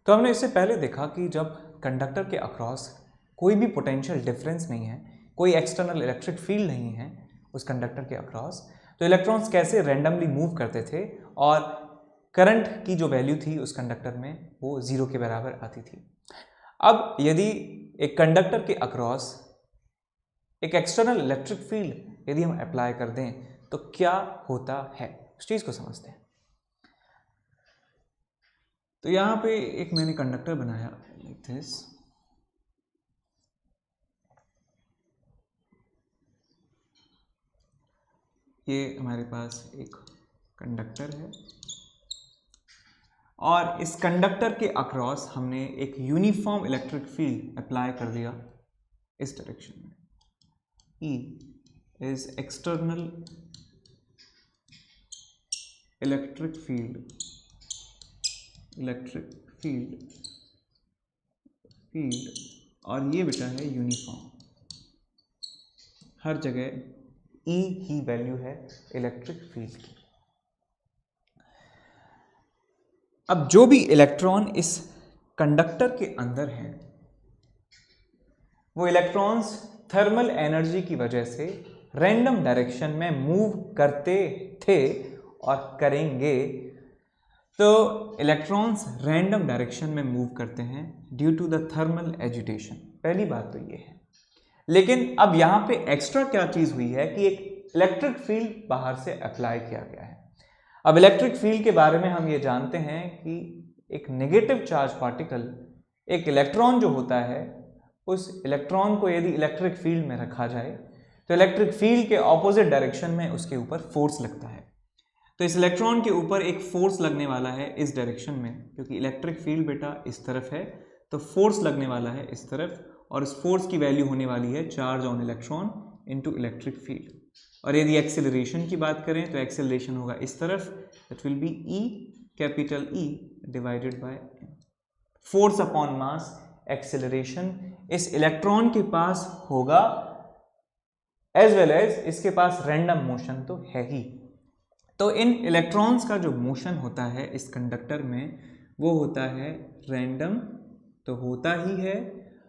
तो हमने इससे पहले देखा कि जब कंडक्टर के अक्रॉस कोई भी पोटेंशियल डिफरेंस नहीं है, कोई एक्सटर्नल इलेक्ट्रिक फील्ड नहीं है उस कंडक्टर के अक्रॉस, तो इलेक्ट्रॉन्स कैसे रैंडमली मूव करते थे और करंट की जो वैल्यू थी उस कंडक्टर में वो 0 के बराबर आती थी। अब यदि एक कंडक्टर के अक्रॉस एक एक्सटर्नल इलेक्ट्रिक फील्ड यदि हम अप्लाई कर दें तो क्या होता है, उस चीज़ को समझते हैं। तो यहाँ पे एक मैंने कंडक्टर बनाया लाइक दिस। ये हमारे पास एक कंडक्टर है और इस कंडक्टर के अक्रॉस हमने एक यूनिफॉर्म इलेक्ट्रिक फील्ड अप्लाई कर दिया इस डायरेक्शन में। E is external electric field और ये बेटा है यूनिफॉर्म, हर जगह E ही वैल्यू है इलेक्ट्रिक फील्ड की। अब जो भी इलेक्ट्रॉन इस कंडक्टर के अंदर हैं वो इलेक्ट्रॉन्स थर्मल एनर्जी की वजह से रैंडम डायरेक्शन में मूव करते थे और करेंगे। तो इलेक्ट्रॉन्स रैंडम डायरेक्शन में मूव करते हैं due to the thermal agitation, पहली बात तो ये है। लेकिन अब यहाँ पे एक्स्ट्रा क्या चीज़ हुई है कि एक इलेक्ट्रिक फील्ड बाहर से अप्लाई किया गया है। अब इलेक्ट्रिक फील्ड के बारे में हम ये जानते हैं कि एक नेगेटिव चार्ज पार्टिकल, एक इलेक्ट्रॉन जो होता है, उस इलेक्ट्रॉन को यदि इलेक्ट्रिक फील्ड में रखा जाए तो इलेक्ट्रिक फील्ड के ऑपोजिट डायरेक्शन में उसके ऊपर फोर्स लगता है। तो इस इलेक्ट्रॉन के ऊपर एक फोर्स लगने वाला है इस डायरेक्शन में, क्योंकि इलेक्ट्रिक फील्ड बेटा इस तरफ है तो फोर्स लगने वाला है इस तरफ, और इस फोर्स की वैल्यू होने वाली है charge on electron into electric field. और यदि एक्सेलरेशन की बात करें तो एक्सेलरेशन होगा इस तरफ, it will be E, capital E divided by m। Force upon mass acceleration इस इलेक्ट्रॉन के पास होगा, एज वेल एज इसके पास रैंडम मोशन तो है ही। तो इन इलेक्ट्रॉन्स का जो मोशन होता है इस कंडक्टर में वो होता है रैंडम, तो होता ही है।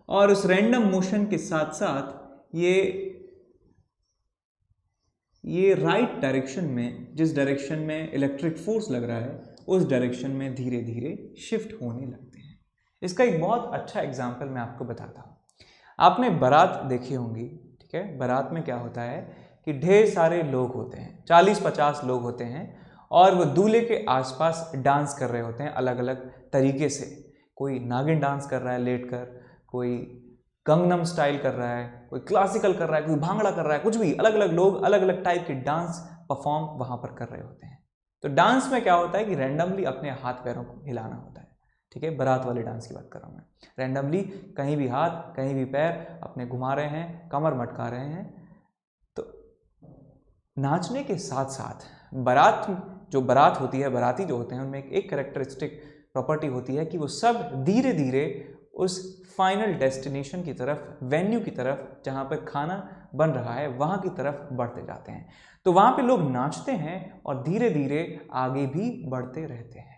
और उस रैंडम मोशन के साथ साथ ये राइट डायरेक्शन में, जिस डायरेक्शन में इलेक्ट्रिक फोर्स लग रहा है उस डायरेक्शन में धीरे धीरे शिफ्ट होने लगते हैं। इसका एक बहुत अच्छा एग्जाम्पल मैं आपको बताता हूँ। आपने बारात देखी होंगी, ठीक है। बारात में क्या होता है कि ढेर सारे लोग होते हैं, 40-50 लोग होते हैं और वो दूल्हे के आसपास डांस कर रहे होते हैं अलग अलग तरीके से। कोई नागिन डांस कर रहा है लेटकर, कोई गंगनम स्टाइल कर रहा है, कोई क्लासिकल कर रहा है, कोई भांगड़ा कर रहा है, कुछ भी अलग अलग लोग अलग अलग टाइप के डांस परफॉर्म वहाँ पर कर रहे होते हैं। तो डांस में क्या होता है कि रैंडमली अपने हाथ पैरों को हिलाना होता है, ठीक है। बारात वाले डांस की बात कर रहा हूँ मैं। रैंडमली कहीं भी हाथ कहीं भी पैर अपने घुमा रहे हैं, कमर मटका रहे हैं। तो नाचने के साथ साथ बारात होती है, बाराती जो होते हैं उनमें एक कैरेक्टरिस्टिक प्रॉपर्टी होती है कि वो सब धीरे धीरे उस फाइनल डेस्टिनेशन की तरफ, वेन्यू की तरफ जहाँ पर खाना बन रहा है वहाँ की तरफ बढ़ते जाते हैं। तो वहाँ पे लोग नाचते हैं और धीरे धीरे आगे भी बढ़ते रहते हैं।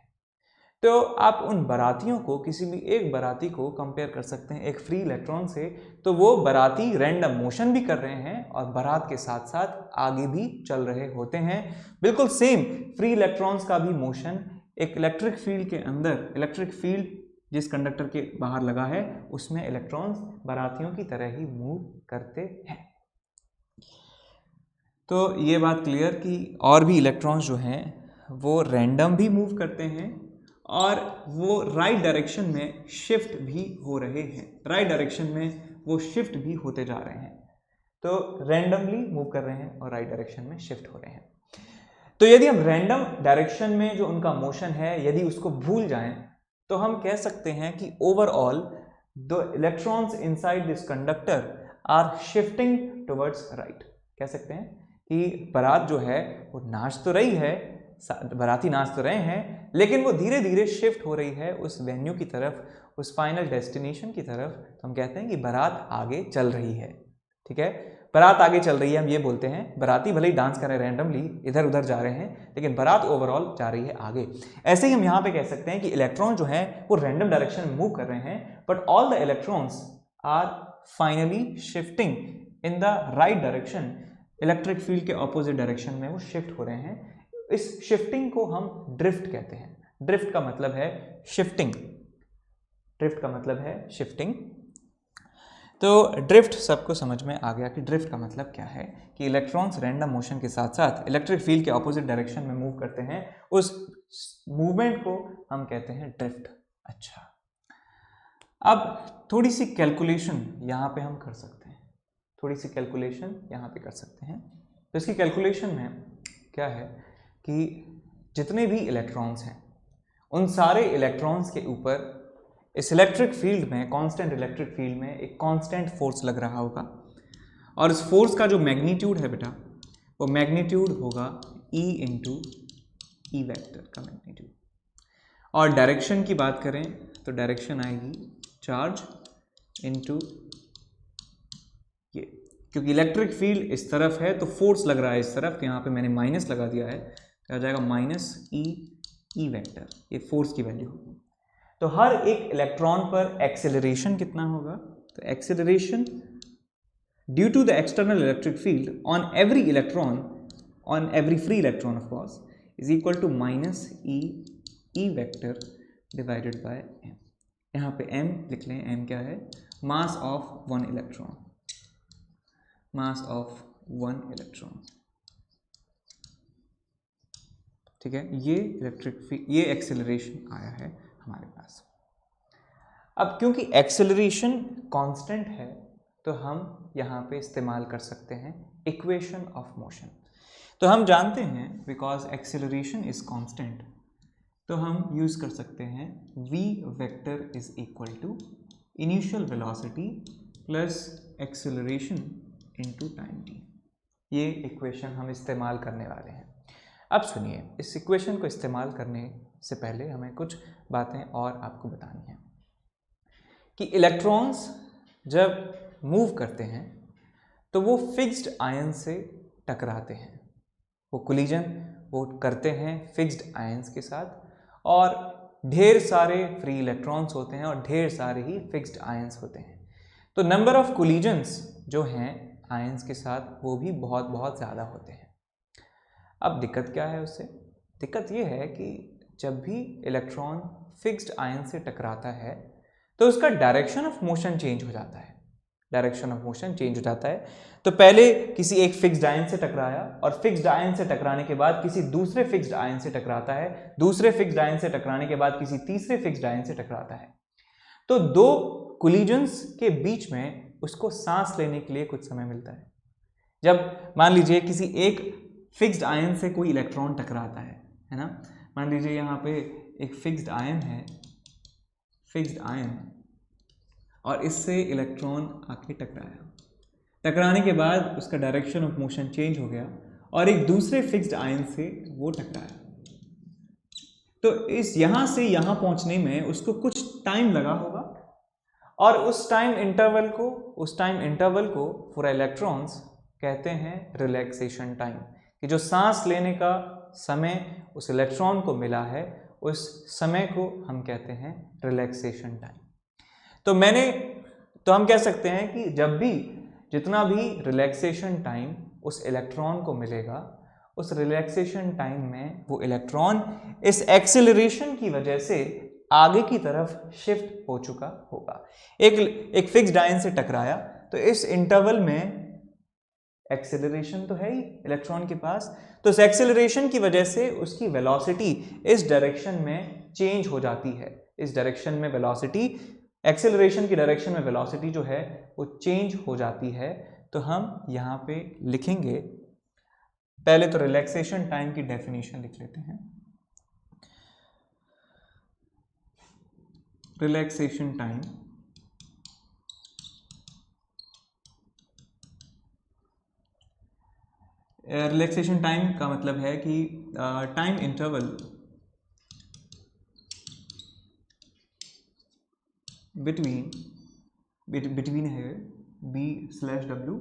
तो आप उन बारातियों को, किसी भी एक बाराती को कंपेयर कर सकते हैं एक फ्री इलेक्ट्रॉन से। तो वो बाराती रैंडम मोशन भी कर रहे हैं और बारात के साथ साथ आगे भी चल रहे होते हैं। बिल्कुल सेम फ्री इलेक्ट्रॉन्स का भी मोशन एक इलेक्ट्रिक फील्ड के अंदर, इलेक्ट्रिक फील्ड जिस कंडक्टर के बाहर लगा है उसमें इलेक्ट्रॉन्स बारातियों की तरह ही मूव करते हैं। तो ये बात क्लियर कि और भी इलेक्ट्रॉन्स जो हैं वो रैंडम भी मूव करते हैं और वो राइट डायरेक्शन में शिफ्ट भी हो रहे हैं, राइट डायरेक्शन में वो शिफ्ट भी होते जा रहे हैं। तो रैंडमली मूव कर रहे हैं और राइट डायरेक्शन में शिफ्ट हो रहे हैं। तो यदि हम रैंडम डायरेक्शन में जो उनका मोशन है यदि उसको भूल जाएं तो हम कह सकते हैं कि overall the electrons inside this conductor are shifting towards right. कह सकते हैं कि बारात जो है वो नाच तो रही है, बाराती नाच तो रहे हैं, लेकिन वो धीरे धीरे शिफ्ट हो रही है उस वेन्यू की तरफ, उस फाइनल डेस्टिनेशन की तरफ। तो हम कहते हैं कि बारात आगे चल रही है, ठीक है। बारात आगे चल रही है, हम ये बोलते हैं बाराती भले ही डांस कर रहे हैं रैंडमली, इधर उधर जा रहे हैं, लेकिन बारात ओवरऑल जा रही है आगे। ऐसे ही हम यहाँ पे कह सकते हैं कि इलेक्ट्रॉन जो है वो रैंडम डायरेक्शन में मूव कर रहे हैं, but all the electrons are finally shifting in the right direction. Electric field के ऑपोजिट डायरेक्शन में वो शिफ्ट हो रहे हैं। इस शिफ्टिंग को हम ड्रिफ्ट कहते हैं। ड्रिफ्ट का मतलब है शिफ्टिंग। ड्रिफ्ट का मतलब है शिफ्टिंग। तो ड्रिफ्ट सबको समझ में आ गया कि ड्रिफ्ट का मतलब क्या है, कि इलेक्ट्रॉन्स रैंडम मोशन के साथ साथ इलेक्ट्रिक फील्ड के ऑपोजिट डायरेक्शन में मूव करते हैं, उस मूवमेंट को हम कहते हैं ड्रिफ्ट। अच्छा, अब थोड़ी सी कैलकुलेशन यहाँ पे हम कर सकते हैं, थोड़ी सी कैलकुलेशन यहाँ पे कर सकते हैं। तो इसकी कैलकुलेशन में क्या है कि जितने भी इलेक्ट्रॉन्स हैं उन सारे इलेक्ट्रॉन्स के ऊपर इस इलेक्ट्रिक फील्ड में, कांस्टेंट इलेक्ट्रिक फील्ड में एक कांस्टेंट फोर्स लग रहा होगा, और इस फोर्स का जो मैग्नीट्यूड है बेटा, वो मैग्नीट्यूड होगा E इंटू ई वेक्टर का मैग्नीट्यूड। और डायरेक्शन की बात करें तो डायरेक्शन आएगी चार्ज इंटू ये, क्योंकि इलेक्ट्रिक फील्ड इस तरफ है तो फोर्स लग रहा है इस तरफ, तो यहाँ पे मैंने माइनस लगा दिया है, तो आ जाएगा माइनस ई वेक्टर, ये फोर्स की वैल्यू होगी। तो हर एक इलेक्ट्रॉन पर एक्सेलरेशन कितना होगा, तो acceleration due to the external electric field on every electron, on every free electron of course, is equal to minus E vector divided by M. यहाँ पे m लिख लें, m क्या है, mass of one electron, mass of one electron. ठीक है, ये electric field, ये एक्सेलरेशन आया है हमारे पास। अब क्योंकि एक्सेलरेशन कांस्टेंट है तो हम यहाँ पे इस्तेमाल कर सकते हैं इक्वेशन ऑफ मोशन। तो हम जानते हैं बिकॉज एक्सेलरेशन इज कांस्टेंट, तो हम यूज़ कर सकते हैं v vector is equal to initial velocity plus acceleration into time t। ये इक्वेशन हम इस्तेमाल करने वाले हैं। अब सुनिए, इस इक्वेशन को इस्तेमाल करने से पहले हमें कुछ बातें और आपको बतानी है कि इलेक्ट्रॉन्स जब मूव करते हैं तो वो फिक्स्ड आयन से टकराते हैं, वो कोलिजन वो करते हैं फिक्स्ड आयंस के साथ, और ढेर सारे फ्री इलेक्ट्रॉन्स होते हैं और ढेर सारे ही फिक्स्ड आयंस होते हैं। तो नंबर ऑफ कोलिजन्स जो हैं आयंस के साथ वो भी बहुत बहुत ज़्यादा होते हैं। अब दिक्कत क्या है उससे, दिक्कत ये है कि जब भी इलेक्ट्रॉन फिक्स्ड आयन से टकराता है तो उसका डायरेक्शन ऑफ मोशन चेंज हो जाता है, डायरेक्शन ऑफ मोशन चेंज हो जाता है। तो पहले किसी एक फिक्स्ड आयन से टकराया, और फिक्स्ड आयन से टकराने के बाद किसी दूसरे फिक्स्ड आयन से टकराता है, दूसरे फिक्स्ड आयन से टकराने के बाद किसी तीसरे फिक्स्ड आयन से टकराता है। तो दो कोलिजन्स के बीच में उसको सांस लेने के लिए कुछ समय मिलता है। जब मान लीजिए किसी एक फिक्स्ड आयन से कोई इलेक्ट्रॉन टकराता है ना, मान लीजिए यहाँ पे एक फिक्स्ड आयन है, फिक्स्ड आयन, और इससे इलेक्ट्रॉन आके टकराया, टकराने के बाद उसका डायरेक्शन ऑफ मोशन चेंज हो गया और एक दूसरे फिक्स्ड आयन से वो टकराया। तो इस यहाँ से यहाँ पहुँचने में उसको कुछ टाइम लगा होगा, और उस टाइम इंटरवल को फॉर इलेक्ट्रॉन्स कहते हैं रिलैक्सेशन टाइम, कि जो सांस लेने का समय उस इलेक्ट्रॉन को मिला है उस समय को हम कहते हैं रिलैक्सेशन टाइम। तो हम कह सकते हैं कि जब भी जितना भी रिलैक्सेशन टाइम उस इलेक्ट्रॉन को मिलेगा, उस रिलैक्सेशन टाइम में वो इलेक्ट्रॉन इस एक्सेलरेशन की वजह से आगे की तरफ शिफ्ट हो चुका होगा। एक फिक्स्ड आयन से टकराया तो इस इंटरवल में एक्सेलरेशन तो है ही इलेक्ट्रॉन के पास, तो इस एक्सेलरेशन की वजह से उसकी वेलोसिटी इस डायरेक्शन में चेंज हो जाती है। इस डायरेक्शन में वेलोसिटी, एक्सेलरेशन की डायरेक्शन में वेलोसिटी जो है वो चेंज हो जाती है। तो हम यहाँ पे लिखेंगे, पहले तो रिलैक्सेशन टाइम की डेफिनेशन लिख लेते हैं। रिलैक्सेशन टाइम रिलैक्सेशन टाइम का मतलब है कि टाइम इंटरवल बिटवीन है b/w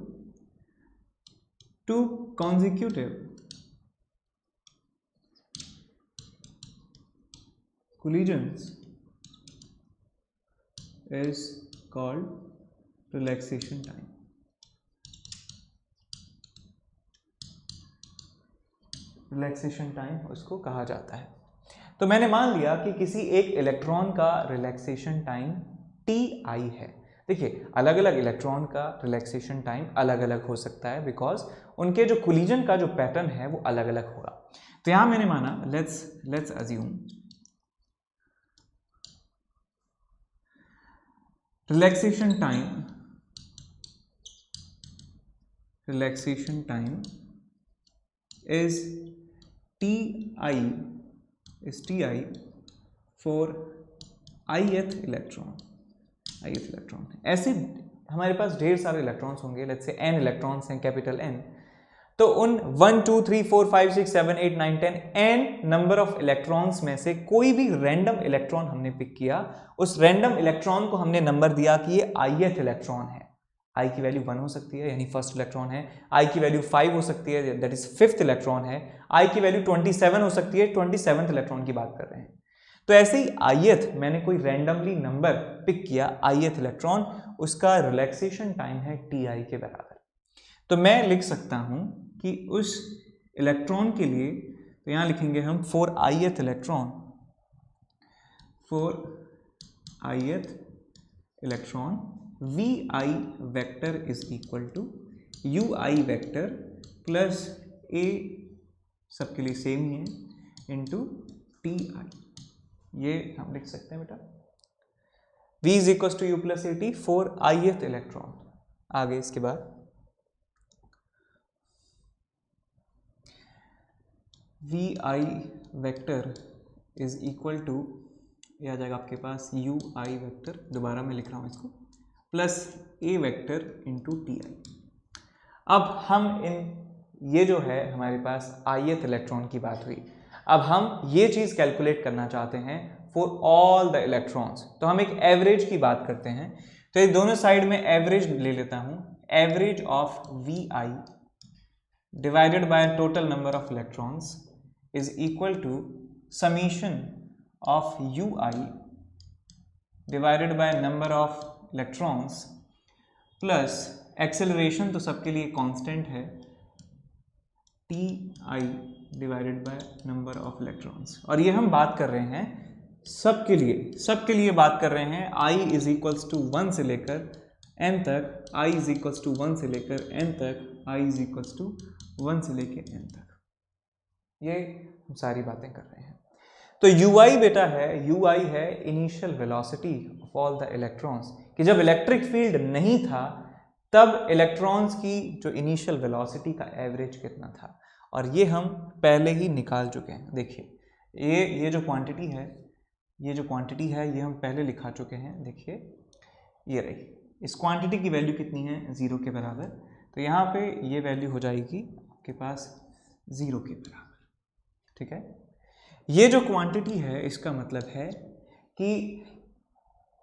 two consecutive collisions is called relaxation time. Relaxation time उसको कहा जाता है। तो मैंने मान लिया कि किसी एक इलेक्ट्रॉन का रिलैक्सेशन टाइम Ti है। देखिए अलग अलग इलेक्ट्रॉन का रिलैक्सेशन टाइम अलग अलग हो सकता है बिकॉज उनके जो कोलिजन का जो पैटर्न है वो अलग अलग होगा। तो यहां मैंने माना let's assume relaxation time is Ti for ith electron. ऐसे हमारे पास ढेर सारे इलेक्ट्रॉन्स होंगे, लेट्स से n इलेक्ट्रॉन्स हैं, कैपिटल N। तो उन 1 2 3 4 5 6 7 8 9 10 n नंबर ऑफ इलेक्ट्रॉन्स में से कोई भी रैंडम इलेक्ट्रॉन हमने पिक किया, उस रैंडम इलेक्ट्रॉन को हमने नंबर दिया कि ये ith इलेक्ट्रॉन है। I की वैल्यू 1 हो सकती है यानी फर्स्ट इलेक्ट्रॉन है, I की वैल्यू 5 हो सकती है दैट इज फिफ्थ इलेक्ट्रॉन है, I की वैल्यू 27 हो सकती है 27th इलेक्ट्रॉन की बात कर रहे हैं। तो ऐसे ही ith मैंने कोई रैंडमली नंबर पिक किया ith इलेक्ट्रॉन, उसका रिलैक्सेशन टाइम है Ti के बराबर। तो मैं लिख सकता हूं कि उस इलेक्ट्रॉन के लिए, तो यहां लिखेंगे हम for ith electron Vi vector is equal to Ui vector plus A सबके लिए सेम ही है इंटू Ti। ये हम लिख सकते हैं बेटा V is equal to U plus A T for ith electron. आगे इसके बाद Vi vector is equal to, यह आ जाएगा आपके पास Ui वेक्टर, दोबारा मैं लिख रहा हूँ इसको, plus A vector into Ti। अब हम ये जो है हमारे पास ith इलेक्ट्रॉन की बात हुई, अब हम ये चीज़ कैलकुलेट करना चाहते हैं फॉर ऑल द इलेक्ट्रॉन्स। तो हम एक एवरेज की बात करते हैं, तो ये दोनों साइड में एवरेज ले लेता हूँ, average of Vi divided by total number of electrons is equal to summation of Ui divided by number of electrons plus acceleration तो सबके लिए कांस्टेंट है Ti divided by number of electrons. और ये हम बात कर रहे हैं सबके लिए बात कर रहे हैं I इज इक्वल्स टू 1 से लेकर n तक, I इज इक्वल्स टू 1 से लेकर n तक, I इज इक्वल्स टू 1 से लेकर n तक, ये हम सारी बातें कर रहे हैं। तो Ui बेटा है, Ui है initial velocity of all the electrons, कि जब इलेक्ट्रिक फील्ड नहीं था तब इलेक्ट्रॉन्स की जो इनिशियल वेलोसिटी का एवरेज कितना था, और ये हम पहले ही निकाल चुके हैं। देखिए ये जो क्वांटिटी है ये हम पहले लिखा चुके हैं। देखिए ये रही, इस क्वांटिटी की वैल्यू कितनी है, 0 के बराबर। तो यहाँ पे ये वैल्यू हो जाएगी आपके पास 0 के बराबर, ठीक है। ये जो क्वांटिटी है इसका मतलब है कि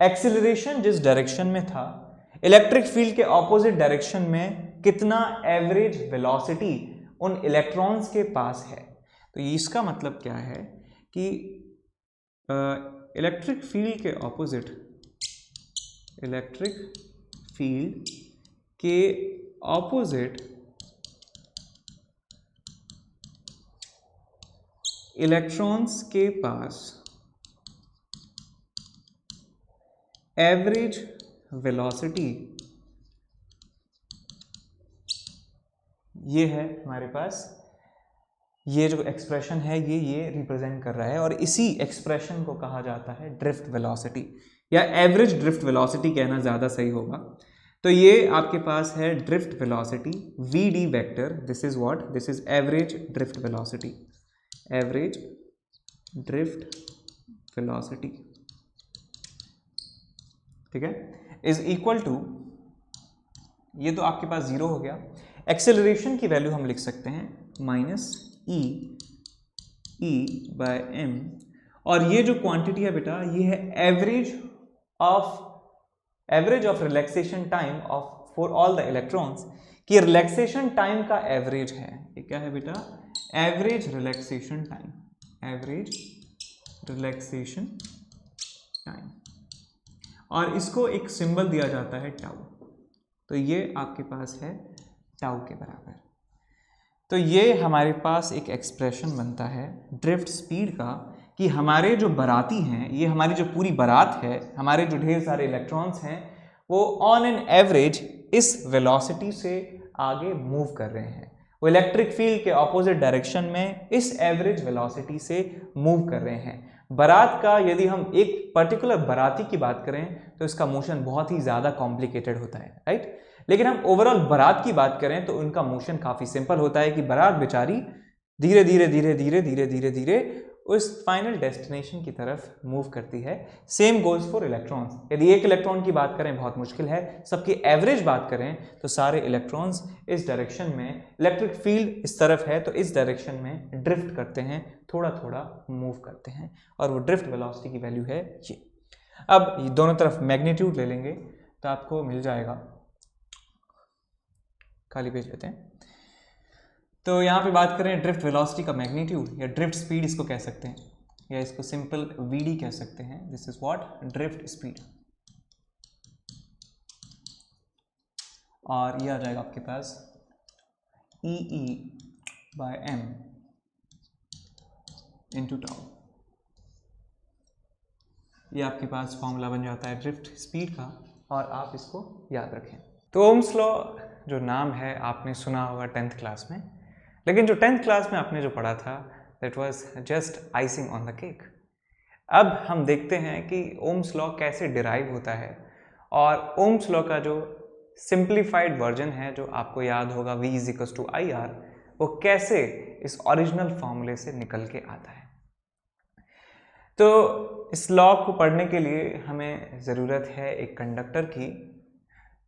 एक्सीलरेशन जिस डायरेक्शन में था, इलेक्ट्रिक फील्ड के ऑपोजिट डायरेक्शन में कितना एवरेज वेलोसिटी उन इलेक्ट्रॉन्स के पास है। तो इसका मतलब क्या है कि इलेक्ट्रिक फील्ड के ऑपोजिट इलेक्ट्रॉन्स के पास एवरेज वेलोसिटी ये है हमारे पास, ये जो एक्सप्रेशन है ये रिप्रेजेंट कर रहा है, और इसी एक्सप्रेशन को कहा जाता है ड्रिफ्ट वेलोसिटी, या एवरेज ड्रिफ्ट वेलोसिटी कहना ज़्यादा सही होगा। तो ये आपके पास है drift velocity Vd vector, this is what, this is average drift velocity, average drift velocity, ठीक है, इज इक्वल टू, ये तो आपके पास 0 हो गया। एक्सेलरेशन की वैल्यू हम लिख सकते हैं माइनस ई बाय एम, और ये जो क्वांटिटी है बेटा ये है average of relaxation time of for all the electrons, कि रिलैक्सेशन टाइम का एवरेज है, ये क्या है बेटा, average relaxation time, average relaxation time, और इसको एक सिंबल दिया जाता है टाउ, तो ये आपके पास है टाउ के बराबर। तो ये हमारे पास एक एक्सप्रेशन बनता है ड्रिफ्ट स्पीड का कि हमारे जो बाराती हैं, ये हमारी जो पूरी बारात है, हमारे जो ढेर सारे इलेक्ट्रॉन्स हैं, वो ऑन एन एवरेज इस वेलोसिटी से आगे मूव कर रहे हैं, वो इलेक्ट्रिक फील्ड के ऑपोजिट डायरेक्शन में इस एवरेज वेलोसिटी से मूव कर रहे हैं। बारात का यदि हम एक पर्टिकुलर बाराती की बात करें तो इसका मोशन बहुत ही ज़्यादा कॉम्प्लिकेटेड होता है, राइट। लेकिन हम ओवरऑल बारात की बात करें तो उनका मोशन काफ़ी सिंपल होता है कि बारात बेचारी धीरे धीरे धीरे धीरे धीरे धीरे धीरे उस फाइनल डेस्टिनेशन की तरफ मूव करती है। सेम गोज फॉर इलेक्ट्रॉन्स, यदि एक इलेक्ट्रॉन की बात करें बहुत मुश्किल है, सबकी एवरेज बात करें तो सारे इलेक्ट्रॉन्स इस डायरेक्शन में, इलेक्ट्रिक फील्ड इस तरफ है तो इस डायरेक्शन में ड्रिफ्ट करते हैं, थोड़ा थोड़ा मूव करते हैं, और वो ड्रिफ्ट वेलोसिटी की वैल्यू है ये। अब ये दोनों तरफ मैग्नीट्यूड ले लेंगे तो आपको मिल जाएगा, खाली पेज लेते हैं, तो यहाँ पे बात करें ड्रिफ्ट वेलोसिटी का मैग्नीट्यूड या ड्रिफ्ट स्पीड इसको कह सकते हैं, या इसको सिंपल वीडी कह सकते हैं, this is what drift speed, और ये आ जाएगा आपके पास E/m इंटू टाउ। ये आपके पास फॉर्मूला बन जाता है ड्रिफ्ट स्पीड का, और आप इसको याद रखें। तो ओम्स लॉ जो नाम है आपने सुना होगा 10th क्लास में, लेकिन जो 10th क्लास में आपने जो पढ़ा था that was just icing on the cake. अब हम देखते हैं कि ओम्स लॉ कैसे डिराइव होता है, और ओम्स लॉ का जो सिंप्लीफाइड वर्जन है जो आपको याद होगा V = IR, वो कैसे इस ओरिजिनल फॉर्मूले से निकल के आता है। तो इस लॉ को पढ़ने के लिए हमें ज़रूरत है एक कंडक्टर की,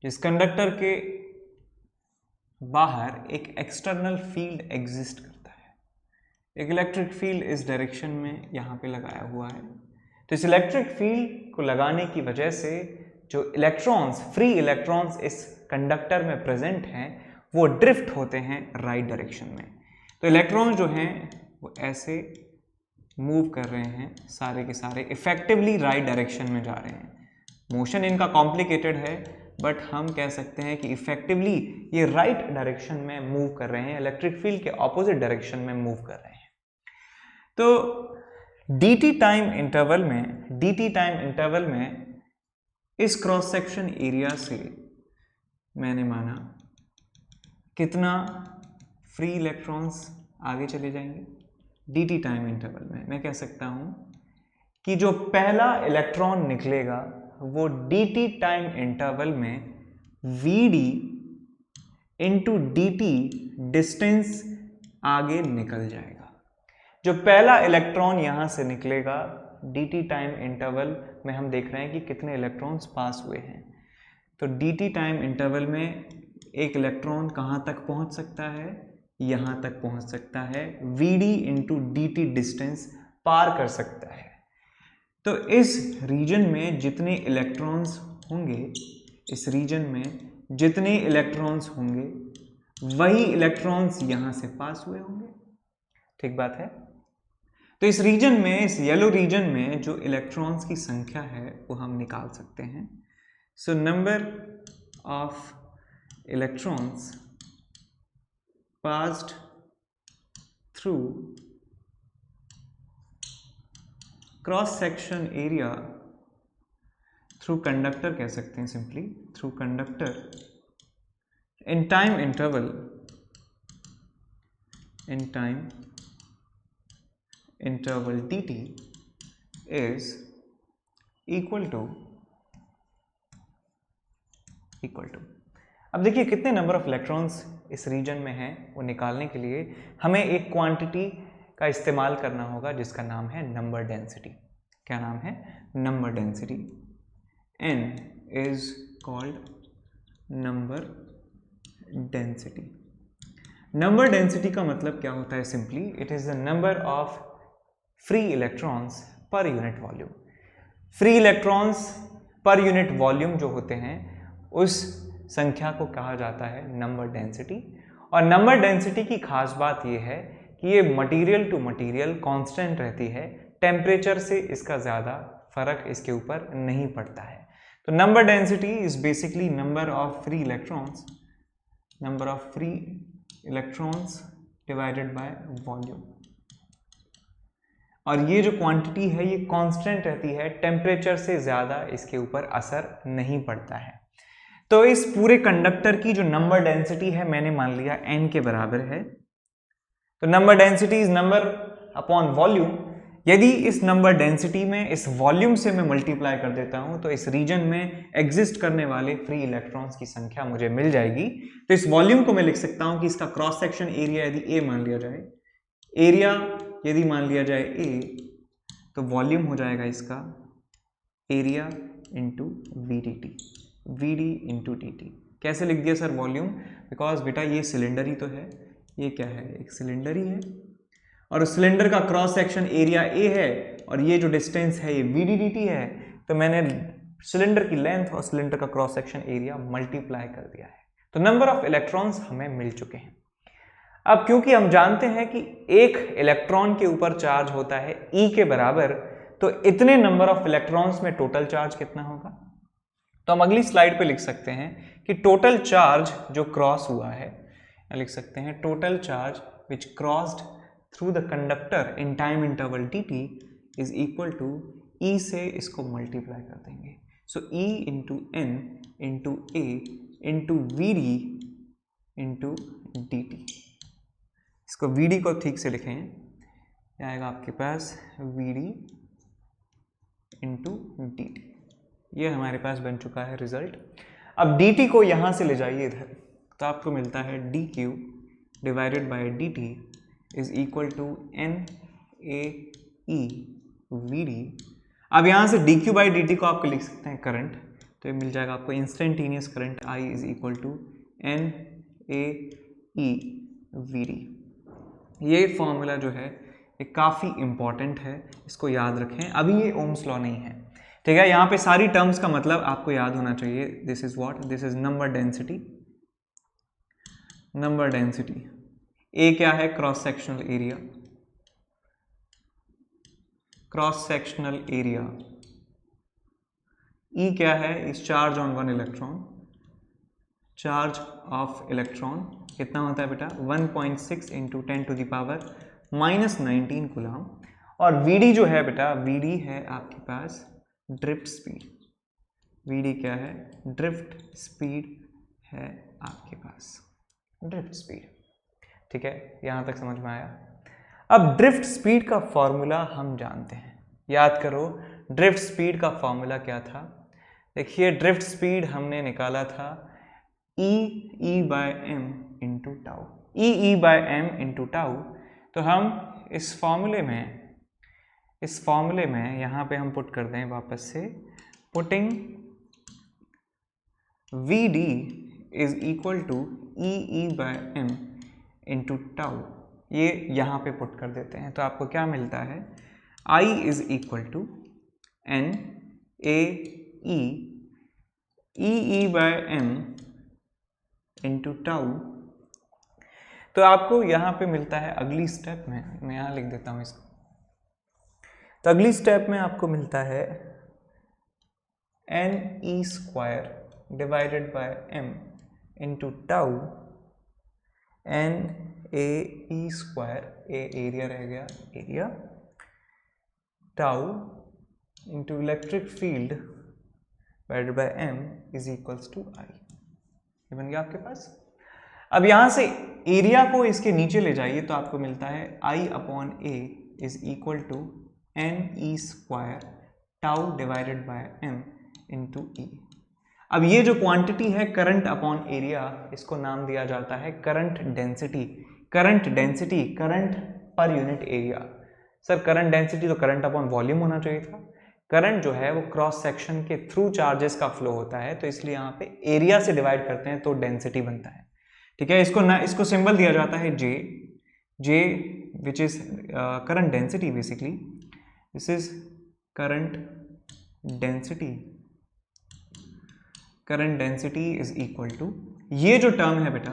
जिस कंडक्टर के बाहर एक एक्सटर्नल फील्ड एग्जिस्ट करता है, एक इलेक्ट्रिक फील्ड इस डायरेक्शन में यहाँ पे लगाया हुआ है। तो इस इलेक्ट्रिक फील्ड को लगाने की वजह से जो इलेक्ट्रॉन्स, फ्री इलेक्ट्रॉन्स इस कंडक्टर में प्रेजेंट हैं, वो ड्रिफ्ट होते हैं राइट डायरेक्शन में। तो इलेक्ट्रॉन्स जो हैं वो ऐसे मूव कर रहे हैं, सारे के सारे इफेक्टिवली राइट डायरेक्शन में जा रहे हैं। मोशन इनका कॉम्प्लिकेटेड है, बट हम कह सकते हैं कि इफेक्टिवली ये राइट डायरेक्शन में मूव कर रहे हैं, इलेक्ट्रिक फील्ड के ऑपोजिट डायरेक्शन में मूव कर रहे हैं। तो dt टाइम इंटरवल में इस क्रॉस सेक्शन एरिया से मैंने माना कितना फ्री इलेक्ट्रॉन्स आगे चले जाएंगे। dt टाइम इंटरवल में मैं कह सकता हूं कि जो पहला इलेक्ट्रॉन निकलेगा वो dt टाइम इंटरवल में Vd इंटू dt डिस्टेंस आगे निकल जाएगा। जो पहला इलेक्ट्रॉन यहां से निकलेगा dt टाइम इंटरवल में हम देख रहे हैं कि कितने इलेक्ट्रॉन्स पास हुए हैं। तो dt टाइम इंटरवल में एक इलेक्ट्रॉन कहां तक पहुंच सकता है, यहां तक पहुंच सकता है, Vd इंटू dt डिस्टेंस पार कर सकता है। तो इस रीजन में जितने इलेक्ट्रॉन्स होंगे, इस रीजन में जितने इलेक्ट्रॉन्स होंगे वही इलेक्ट्रॉन्स यहां से पास हुए होंगे। ठीक बात है। तो इस रीजन में, इस येलो रीजन में जो इलेक्ट्रॉन्स की संख्या है वो हम निकाल सकते हैं। So number of electrons passed through cross section area through conductor कह सकते हैं, simply through conductor in time interval dt is equal to अब देखिए कितने नंबर ऑफ इलेक्ट्रॉन्स इस रीजन में हैं, वो निकालने के लिए हमें एक क्वांटिटी का इस्तेमाल करना होगा जिसका नाम है नंबर डेंसिटी। क्या नाम है? Number density. n is called number density. Number density का मतलब क्या होता है? Simply it is the number of free electrons per unit volume. Free electrons per unit volume जो होते हैं उस संख्या को कहा जाता है नंबर डेंसिटी। और नंबर डेंसिटी की खास बात यह है कि ये मटेरियल टू मटेरियल कांस्टेंट रहती है, टेम्परेचर से इसका ज़्यादा फर्क इसके ऊपर नहीं पड़ता है। तो number density is basically number of free electrons divided by volume. और ये जो क्वांटिटी है ये कांस्टेंट रहती है, टेम्परेचर से ज़्यादा इसके ऊपर असर नहीं पड़ता है। तो इस पूरे कंडक्टर की जो नंबर डेंसिटी है मैंने मान लिया n के बराबर है। तो number density is number upon volume. यदि इस नंबर डेंसिटी में इस वॉल्यूम से मैं मल्टीप्लाई कर देता हूं तो इस रीजन में एग्जिस्ट करने वाले फ्री इलेक्ट्रॉन्स की संख्या मुझे मिल जाएगी। तो इस वॉल्यूम को मैं लिख सकता हूं कि इसका क्रॉस सेक्शन एरिया यदि A मान लिया जाए, एरिया यदि मान लिया जाए A, तो वॉल्यूम हो जाएगा इसका area into VD into dt। कैसे लिख दिया सर वॉल्यूम? बिकॉज बेटा ये सिलेंडर ही तो है, ये क्या है, एक सिलेंडर ही है और उस सिलेंडर का क्रॉस सेक्शन एरिया A है और ये जो डिस्टेंस है ये VD dt है। तो मैंने सिलेंडर की लेंथ और सिलेंडर का क्रॉस सेक्शन एरिया मल्टीप्लाई कर दिया है। तो नंबर ऑफ इलेक्ट्रॉन्स हमें मिल चुके हैं। अब क्योंकि हम जानते हैं कि एक इलेक्ट्रॉन के ऊपर चार्ज होता है E के बराबर, तो इतने नंबर ऑफ इलेक्ट्रॉन्स में टोटल चार्ज कितना होगा? तो हम अगली स्लाइड पे लिख सकते हैं कि टोटल चार्ज जो क्रॉस हुआ है, लिख सकते हैं total charge which crossed through the conductor in time interval dt is equal to E से इसको मल्टीप्लाई कर देंगे। So E into n into A into VD into dt। इसको VD को ठीक से लिखें, क्या आएगा आपके पास VD इंटू dt। ये हमारे पास बन चुका है रिजल्ट। अब dt को यहाँ से ले जाइए इधर, तो आपको मिलता है dq divided by dt is equal to NaE VD। अब यहाँ से dq बाई dt को आपको लिख सकते हैं करंट, तो ये मिल जाएगा आपको instantaneous current I is equal to NaE VD। ये फॉर्मूला जो है ये काफ़ी इंपॉर्टेंट है, इसको याद रखें। अभी ये ओम्स लॉ नहीं है, ठीक है। यहाँ पे सारी टर्म्स का मतलब आपको याद होना चाहिए। This is what, this is number density. A क्या है? Cross sectional area. ई क्या है? Is charge on one electron. Charge of electron कितना होता है बेटा? 1.6 इंटू 10⁻⁻19 कूलम। और VD जो है बेटा, VD है आपके पास ड्रिफ्ट स्पीड। VD क्या है? ड्रिफ्ट स्पीड है आपके पास, ड्रिफ्ट स्पीड। ठीक है, यहाँ तक समझ में आया। अब ड्रिफ्ट स्पीड का फॉर्मूला हम जानते हैं, याद करो ड्रिफ्ट स्पीड का फॉर्मूला क्या था। देखिए ड्रिफ्ट स्पीड हमने निकाला था E/m into tau, E/m into tau. तो हम इस फॉर्मूले में यहाँ पे हम पुट कर दें वापस से, putting VD is equal to E/m into tau, ये यहाँ पे पुट कर देते हैं। तो आपको क्या मिलता है? I is equal to NaE E/m into tau. तो आपको यहाँ पे मिलता है अगली स्टेप में, मैं यहाँ लिख देता हूँ इसको। तो अगली स्टेप में आपको मिलता है NE² divided by m into tau. NaE², A area रह गया, area, tau into electric field divided by m is equals to I। ये बन गया आपके पास। अब यहां से एरिया को इसके नीचे ले जाइए तो आपको मिलता है I/A is equal to NE² tau divided by m into E। अब ये जो क्वांटिटी है करंट अपॉन एरिया, इसको नाम दिया जाता है current density. Current per unit area. Sir current density तो करंट अपॉन वॉल्यूम होना चाहिए था। करंट जो है वो क्रॉस सेक्शन के थ्रू चार्जेस का फ्लो होता है, तो इसलिए यहाँ पे एरिया से डिवाइड करते हैं तो डेंसिटी बनता है। ठीक है, इसको सिंबल दिया जाता है J which is current density. Basically this is current density current density is equal to, ये जो टर्म है बेटा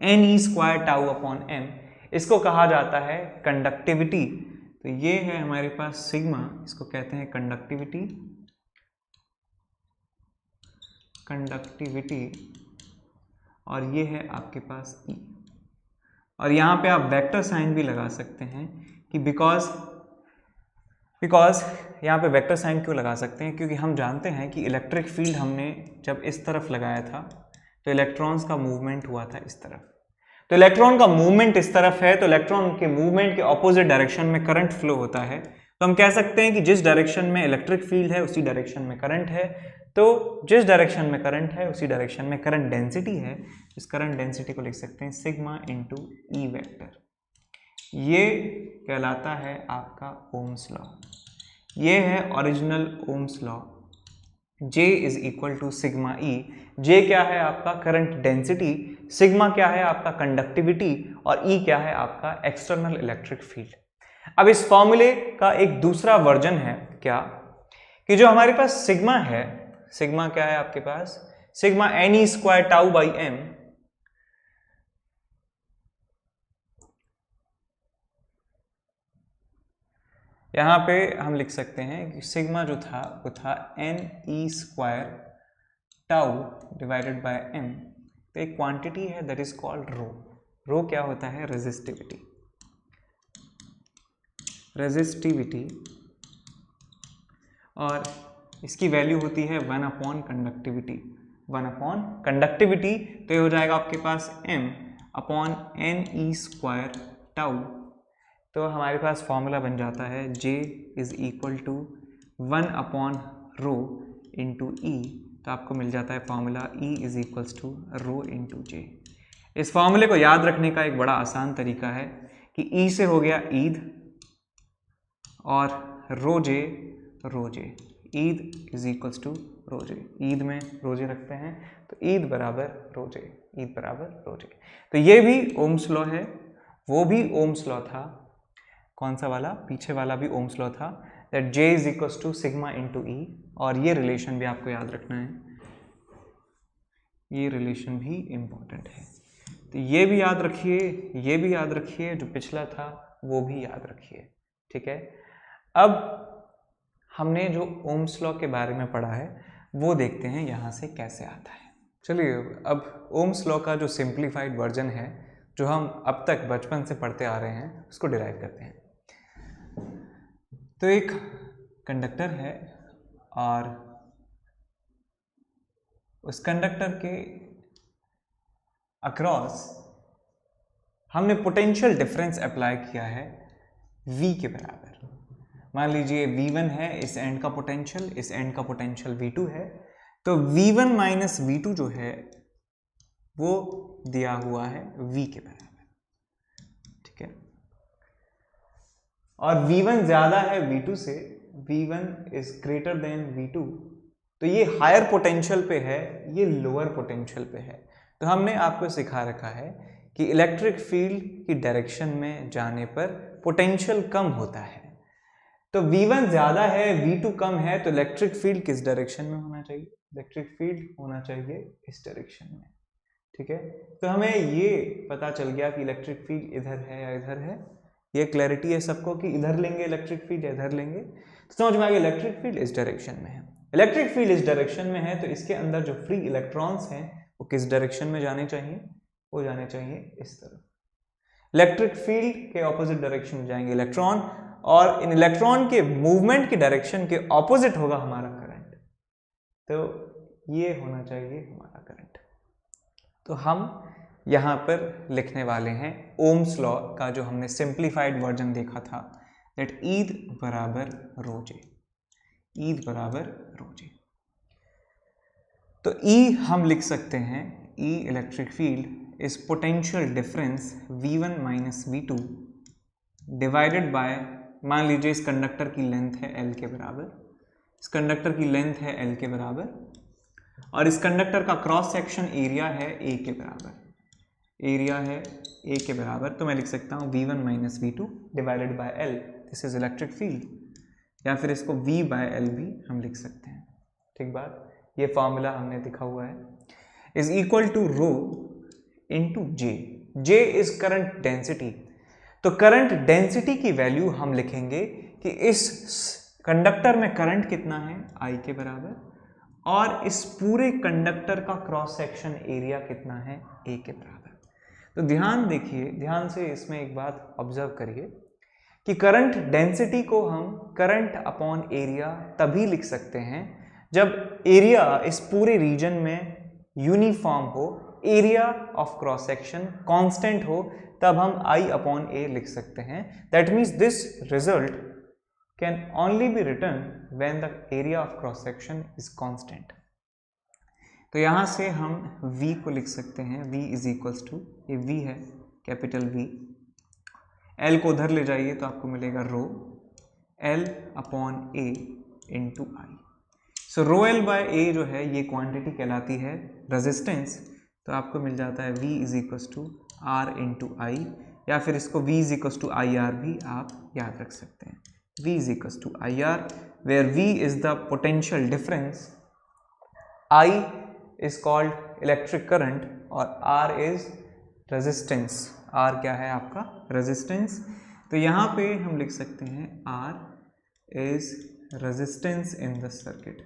NE² टाउ अपॉन m, इसको कहा जाता है कंडक्टिविटी। तो ये है हमारे पास सिग्मा, इसको कहते हैं कंडक्टिविटी, और ये है आपके पास E। और यहाँ पे आप वेक्टर साइन भी लगा सकते हैं कि बिकॉज यहाँ पे वेक्टर साइन क्यों लगा सकते हैं, क्योंकि हम जानते हैं कि इलेक्ट्रिक फील्ड हमने जब इस तरफ लगाया था तो इलेक्ट्रॉन्स का मूवमेंट हुआ था इस तरफ, तो इलेक्ट्रॉन का मूवमेंट इस तरफ है, तो इलेक्ट्रॉन के मूवमेंट के ऑपोजिट डायरेक्शन में करंट फ्लो होता है। तो हम कह सकते हैं कि जिस डायरेक्शन में इलेक्ट्रिक फील्ड है उसी डायरेक्शन में करंट है, तो जिस डायरेक्शन में करंट है उसी डायरेक्शन में करंट डेंसिटी है। इस करंट डेंसिटी को लिख सकते हैं सिग्मा इंटू ई वेक्टर। ये कहलाता है आपका ओम्स लॉ, ये है original Ohm's law. J is equal to sigma E. J क्या है आपका करंट डेंसिटी, सिग्मा क्या है आपका कंडक्टिविटी, और E क्या है आपका एक्सटर्नल इलेक्ट्रिक फील्ड। अब इस फॉर्मूले का एक दूसरा वर्जन है क्या, कि जो हमारे पास सिग्मा है, सिग्मा क्या है आपके पास, sigma NE² tau by m, यहाँ पे हम लिख सकते हैं कि सिग्मा जो था वो था NE² tau divided by m। तो एक क्वांटिटी है दैट इज कॉल्ड रो। रो क्या होता है, रेजिस्टिविटी, और इसकी वैल्यू होती है 1 अपॉन कंडक्टिविटी, 1 अपॉन कंडक्टिविटी। तो ये हो जाएगा आपके पास m अपॉन NE² टाउ। तो हमारे पास फॉर्मूला बन जाता है J is equal to 1 upon rho into E। तो आपको मिल जाता है formula E is equals to rho into J। इस फॉर्मूले को याद रखने का एक बड़ा आसान तरीका है कि E से हो गया ईद और रो जे, ईद इज इक्वल्स टू रो जे, ईद में रो जे रखते हैं तो ईद बराबर रो जे, ईद बराबर रो जे। तो ये भी ओम्स लॉ है, वो भी ओम्स लॉ था, कौन सा वाला, पीछे वाला भी ओम्स लॉ था, that J is equals to sigma into e. और ये रिलेशन भी आपको याद रखना है, ये रिलेशन भी इम्पॉर्टेंट है। तो ये भी याद रखिए, ये भी याद रखिए, जो पिछला था वो भी याद रखिए, ठीक है। अब हमने जो ओम्स लॉ के बारे में पढ़ा है वो देखते हैं यहाँ से कैसे आता है। चलिए अब ओम्स लॉ का जो सिंप्लीफाइड वर्जन है, जो हम अब तक बचपन से पढ़ते आ रहे हैं, उसको डिराइव करते हैं। तो एक कंडक्टर है और उस कंडक्टर के अक्रॉस हमने पोटेंशियल डिफरेंस अप्लाई किया है V के बराबर। मान लीजिए V1 है इस एंड का पोटेंशियल, इस एंड का पोटेंशियल V2 है, तो V1 माइनस V2 जो है वो दिया हुआ है V के बराबर, ठीक है। और V1 ज्यादा है V2 से, V1 is greater than V2, तो ये हायर पोटेंशियल पे है, ये लोअर पोटेंशियल पे है। तो हमने आपको सिखा रखा है कि इलेक्ट्रिक फील्ड की डायरेक्शन में जाने पर पोटेंशियल कम होता है। तो V1 ज्यादा है V2 कम है, तो इलेक्ट्रिक फील्ड किस डायरेक्शन में होना चाहिए, इलेक्ट्रिक फील्ड होना चाहिए इस डायरेक्शन में, ठीक है। तो हमें ये पता चल गया कि इलेक्ट्रिक फील्ड इधर है या इधर है, ये क्लैरिटी है सबको कि इधर लेंगे इलेक्ट्रिक फील्ड या इधर लेंगे। तो समझ में आ गया इलेक्ट्रिक फील्ड इस डायरेक्शन में है, इलेक्ट्रिक फील्ड इस डायरेक्शन में है, तो इसके अंदर जो फ्री इलेक्ट्रॉन्स हैं वो किस डायरेक्शन में जाने चाहिए, वो जाने चाहिए इस तरफ। इलेक्ट्रिक फील्ड के ऑपोजिट डायरेक्शन में जाएंगे इलेक्ट्रॉन, और इन इलेक्ट्रॉन के मूवमेंट की डायरेक्शन के ऑपोजिट होगा हमारा करंट, तो ये होना चाहिए हमारा करंट। तो हम यहाँ पर लिखने वाले हैं ओम्स लॉ का जो हमने सिंप्लीफाइड वर्जन देखा था, दैट ईद बराबर रो जे, ईद बराबर रो जे। तो E हम लिख सकते हैं, E electric field is potential difference V1 minus V2 divided by, मान लीजिए इस कंडक्टर की लेंथ है L के बराबर, इस कंडक्टर की लेंथ है L के बराबर, और इस कंडक्टर का क्रॉस सेक्शन एरिया है A के बराबर, एरिया है A के बराबर। तो मैं लिख सकता हूँ V1 minus V2 divided by L, this is electric field, या फिर इसको V बाय L भी हम लिख सकते हैं, ठीक बात। ये फॉर्मूला हमने दिखा हुआ है, is equal to rho into J. J is current density. तो करंट डेंसिटी की वैल्यू हम लिखेंगे कि इस कंडक्टर में करंट कितना है, I के बराबर, और इस पूरे कंडक्टर का क्रॉस सेक्शन एरिया कितना है, A के बराबर। तो ध्यान देखिए, ध्यान से इसमें एक बात ऑब्जर्व करिए कि करंट डेंसिटी को हम करंट अपॉन एरिया तभी लिख सकते हैं जब एरिया इस पूरे रीजन में यूनिफॉर्म हो, area of cross section constant हो, तब हम I अपॉन A लिख सकते हैं। That means this result can only be written when the area of cross section is constant. तो यहाँ से हम V को लिख सकते हैं, V इज इक्वल्स टू, ये V है, कैपिटल V, L को उधर ले जाइए तो आपको मिलेगा rho L upon A into I। So rho L by A जो है ये क्वांटिटी कहलाती है रेजिस्टेंस। तो आपको मिल जाता है V is equals to R into I, या फिर इसको V is equals to IR भी आप याद रख सकते हैं। V is equals to IR, where V is the potential difference, I is called electric current और R इज रेजिस्टेंस। R क्या है आपका, रेजिस्टेंस। तो यहाँ पे हम लिख सकते हैं R is resistance in the circuit,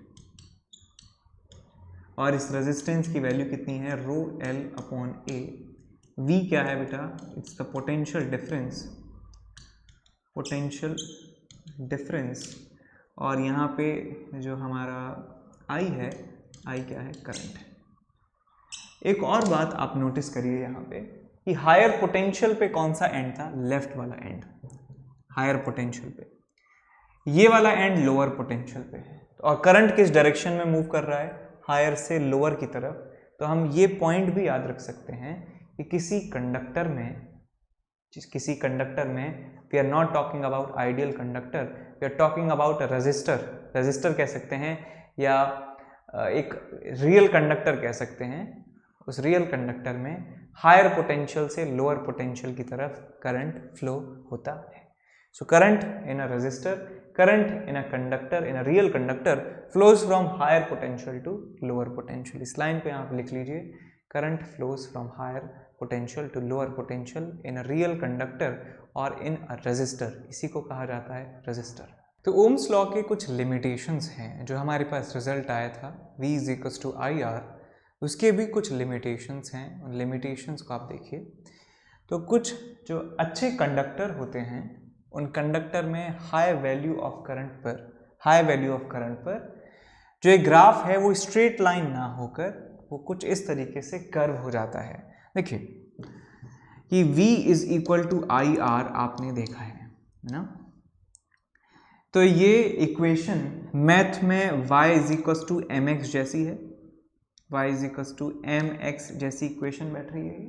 और इस रेजिस्टेंस की वैल्यू कितनी है, रो L अपॉन A। V क्या है बेटा, it's the potential difference, potential difference, और यहाँ पे जो हमारा I है, I क्या है, करंट है। एक और बात आप नोटिस करिए यहाँ पे कि हायर पोटेंशियल पे कौन सा एंड था, लेफ्ट वाला एंड। हायर पोटेंशियल पे ये वाला एंड लोअर पोटेंशियल पे है, और करंट किस डायरेक्शन में मूव कर रहा है, हायर से लोअर की तरफ। तो हम ये पॉइंट भी याद रख सकते हैं कि किसी कंडक्टर में we are not talking about ideal conductor, we are talking about a resistor कह सकते हैं, या एक रियल कंडक्टर कह सकते हैं। उस रियल कंडक्टर में हायर पोटेंशियल से लोअर पोटेंशियल की तरफ करंट फ्लो होता है। So current in a resistor, current in a conductor, in a real conductor flows from higher potential to lower potential. इस लाइन पे आप लिख लीजिए, current flows from higher potential to lower potential in a real conductor और in a register. इसी को कहा जाता है रजिस्टर। तो ओम्स लॉ के कुछ लिमिटेशंस हैं जो हमारे पास रिजल्ट आया था V is equals to IR, उसके भी कुछ लिमिटेशंस हैं। उन लिमिटेशंस को आप देखिए। तो कुछ जो अच्छे कंडक्टर होते हैं, उन कंडक्टर में हाई वैल्यू ऑफ करंट पर जो एक ग्राफ है वो स्ट्रेट लाइन ना होकर वो कुछ इस तरीके से कर्व हो जाता है। देखिए कि V is equal to IR आपने देखा है ना, तो ये इक्वेशन मैथ में y is equals to mx जैसी है, y is equals to mx जैसी इक्वेशन बैठ रही है।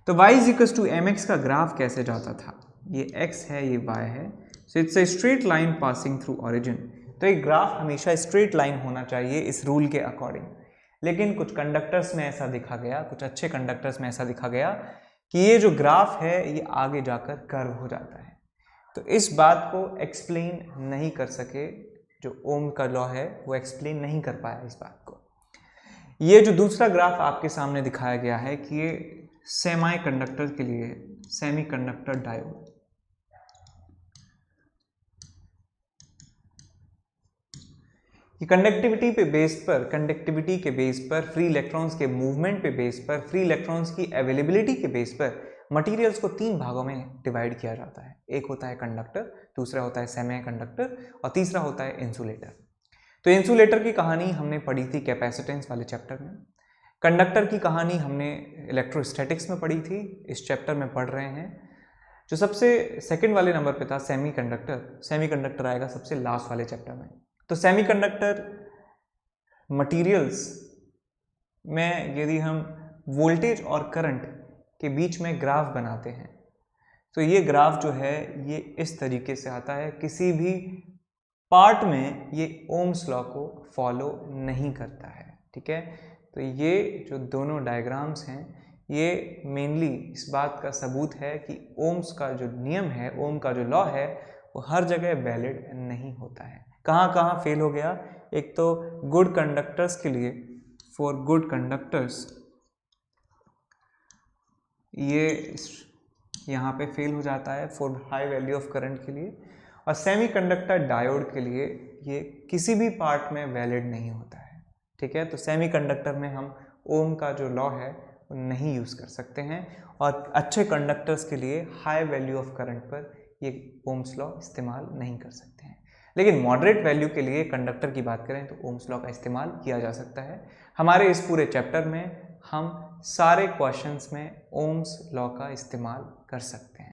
तो y is equals to mx का ग्राफ कैसे जाता था, ये x है, ये y है, so it's a straight line passing through origin. तो एक ग्राफ हमेशा स्ट्रेट लाइन होना चाहिए इस रूल के अकॉर्डिंग। लेकिन कुछ कंडक्टर्स में ऐसा देखा गया, कुछ अच्छे कंडक्टर्स में ऐसा देखा गया कि ये जो ग्राफ है ये आगे जाकर कर्व हो जाता है। तो इस बात को एक्सप्लेन नहीं कर सके, जो ओम का लॉ है वो एक्सप्लेन नहीं कर पाया इस बात को। ये जो दूसरा ग्राफ आपके सामने दिखाया गया है कि ये सेमी कंडक्टर के लिए, सेमी कंडक्टर डायोड, कि कंडक्टिविटी के बेस पर, फ्री इलेक्ट्रॉन्स के मूवमेंट पे बेस पर, फ्री इलेक्ट्रॉन्स की अवेलेबिलिटी के बेस पर मटेरियल्स को 3 भागों में डिवाइड किया जाता है। एक होता है कंडक्टर, दूसरा होता है सेमी कंडक्टर और तीसरा होता है इंसुलेटर। तो इंसुलेटर की कहानी हमने पढ़ी थी कैपेसिटेंस वाले चैप्टर में, कंडक्टर की कहानी हमने इलेक्ट्रोस्टैटिक्स में पढ़ी थी, इस चैप्टर में पढ़ रहे हैं। जो सबसे सेकंड वाले नंबर पे था सेमी कंडक्टर आएगा सबसे लास्ट वाले चैप्टर में। तो सेमीकंडक्टर मटेरियल्स में यदि हम वोल्टेज और करंट के बीच में ग्राफ बनाते हैं तो ये ग्राफ जो है ये इस तरीके से आता है, किसी भी पार्ट में ये ओम्स लॉ को फॉलो नहीं करता है, ठीक है। तो ये जो दोनों डायग्राम्स हैं ये मेनली इस बात का सबूत है कि ओम्स का जो नियम है, ओम का जो लॉ है वो हर जगह वैलिड नहीं होता है। कहाँ कहाँ फेल हो गया, एक तो गुड कंडक्टर्स के लिए, फॉर गुड कंडक्टर्स ये यहाँ पे फेल हो जाता है for high value of current के लिए, और सेमीकंडक्टर डायोड के लिए ये किसी भी पार्ट में वैलिड नहीं होता है। ठीक है, तो सेमीकंडक्टर में हम ओम का जो लॉ है वो नहीं यूज़ कर सकते हैं, और अच्छे कंडक्टर्स के लिए हाई वैल्यू ऑफ करंट पर ये ओम्स लॉ इस्तेमाल नहीं कर सकते हैं। लेकिन मॉडरेट वैल्यू के लिए कंडक्टर की बात करें तो ओम्स लॉ का इस्तेमाल किया जा सकता है। हमारे इस पूरे चैप्टर में हम सारे क्वेश्चंस में ओम्स लॉ का इस्तेमाल कर सकते हैं।